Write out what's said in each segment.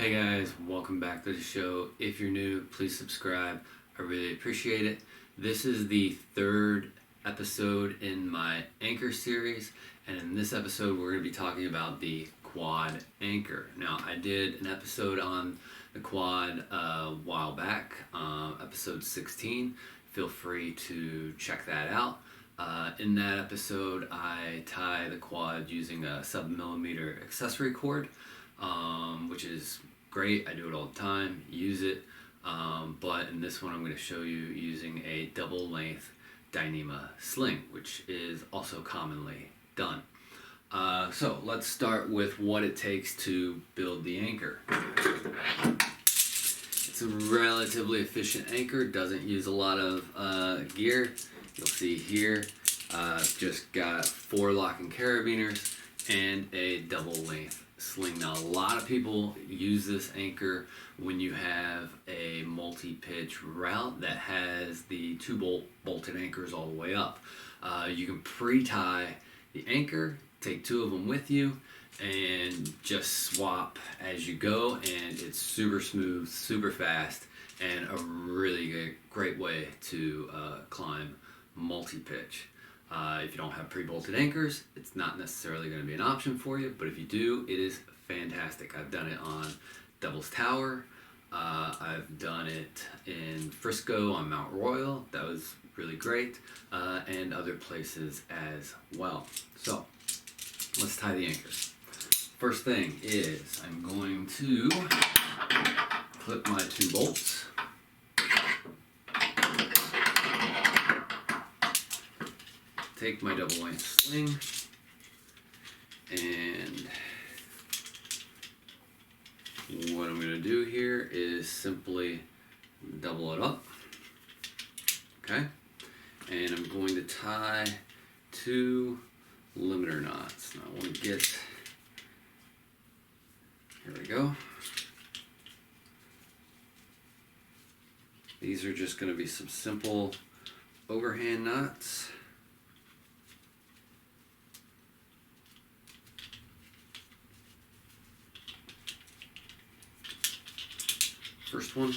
Hey guys, welcome back to the show. If you're new, please subscribe. I really appreciate it. This is the third episode in my anchor series, and in this episode we're going to be talking about the quad anchor. Now, I did an episode on the quad a while back, episode 16. Feel free to check that out. In that episode, I tie the quad using a sub-millimeter accessory cord, which is great. I do it all the time, use it. But in this one, I'm going to show you using a double length Dyneema sling, which is also commonly done. So let's start with what it takes to build the anchor. It's a relatively efficient anchor, doesn't use a lot of gear. You'll see here, just got 4 locking carabiners and a double length sling. Now, a lot of people use this anchor when you have a multi-pitch route that has the 2 bolted anchors all the way up. You can pre-tie the anchor, take 2 of them with you, and just swap as you go, and it's super smooth, super fast, and a really great way to climb multi-pitch. If you don't have pre-bolted anchors, it's not necessarily going to be an option for you, but if you do, it is fantastic. I've done it on Devil's Tower. I've done it in Frisco on Mount Royal. That was really great, and other places as well. So let's tie the anchors. First thing is I'm going to clip my 2 bolts. Take my double length sling and what I'm going to do here is simply double it up, okay? And I'm going to tie 2 limiter knots. Now I want to get, here we go. These are just going to be some simple overhand knots. First one.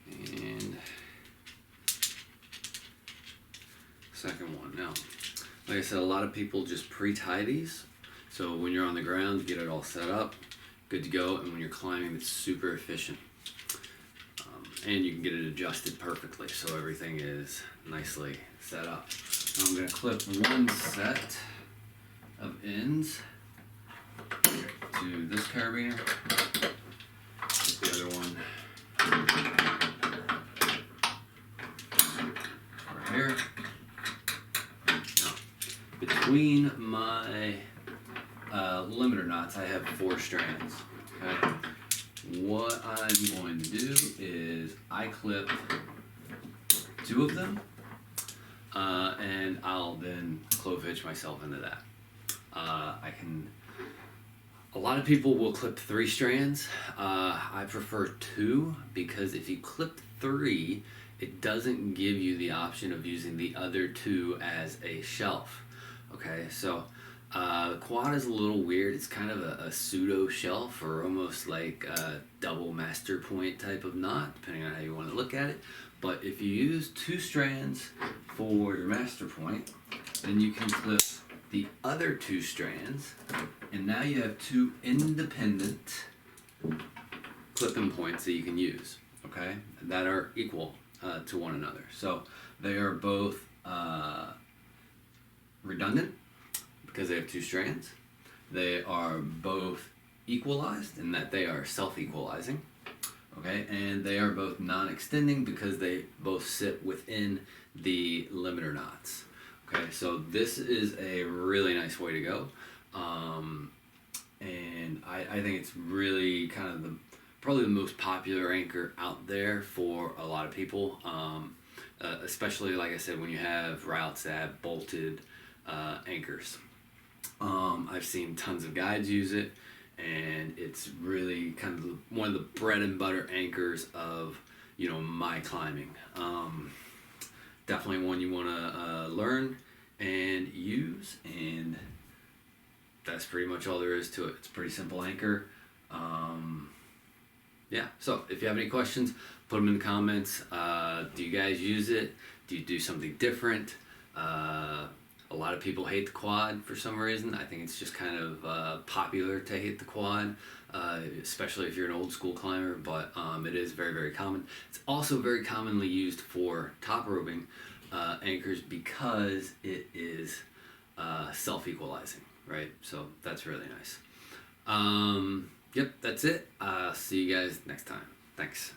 And second one. Now, like I said, a lot of people just pre-tie these. So when you're on the ground, get it all set up, good to go. And when you're climbing, it's super efficient. And you can get it adjusted perfectly, so everything is nicely set up. Now I'm going to clip one set of ends to this carabiner, the other one right here. Now, between my limiter knots, I have 4 strands. Okay, what I'm going to do is I clip 2 of them, and I'll then clove hitch myself into that. A lot of people will clip 3 strands. I prefer 2 because if you clip 3, it doesn't give you the option of using the other 2 as a shelf. Okay, so the quad is a little weird. It's kind of a pseudo shelf, or almost like a double master point type of knot, depending on how you want to look at it. But if you use 2 strands for your master point, then you can clip the other 2 strands, and now you have 2 independent clipping points that you can use, okay, that are equal to one another. So they are both redundant because they have 2 strands. They are both equalized in that they are self-equalizing, okay, and they are both non-extending because they both sit within the limiter knots. Okay, so this is a really nice way to go, and I think it's really kind of probably the most popular anchor out there for a lot of people, especially, like I said, when you have routes that have bolted anchors. I've seen tons of guides use it, and it's really kind of one of the bread and butter anchors of my climbing. Definitely one you want to learn and use, and that's pretty much all there is to it. It's a pretty simple anchor. Yeah, so if you have any questions, put them in the comments. Do you guys use it? Do you do something different? A lot of people hate the quad for some reason. I think it's just kind of popular to hate the quad, especially if you're an old school climber, but it is very, very common. It's also very commonly used for top roping anchors because it is self-equalizing, right? So that's really nice. Yep, that's it. See you guys next time. Thanks.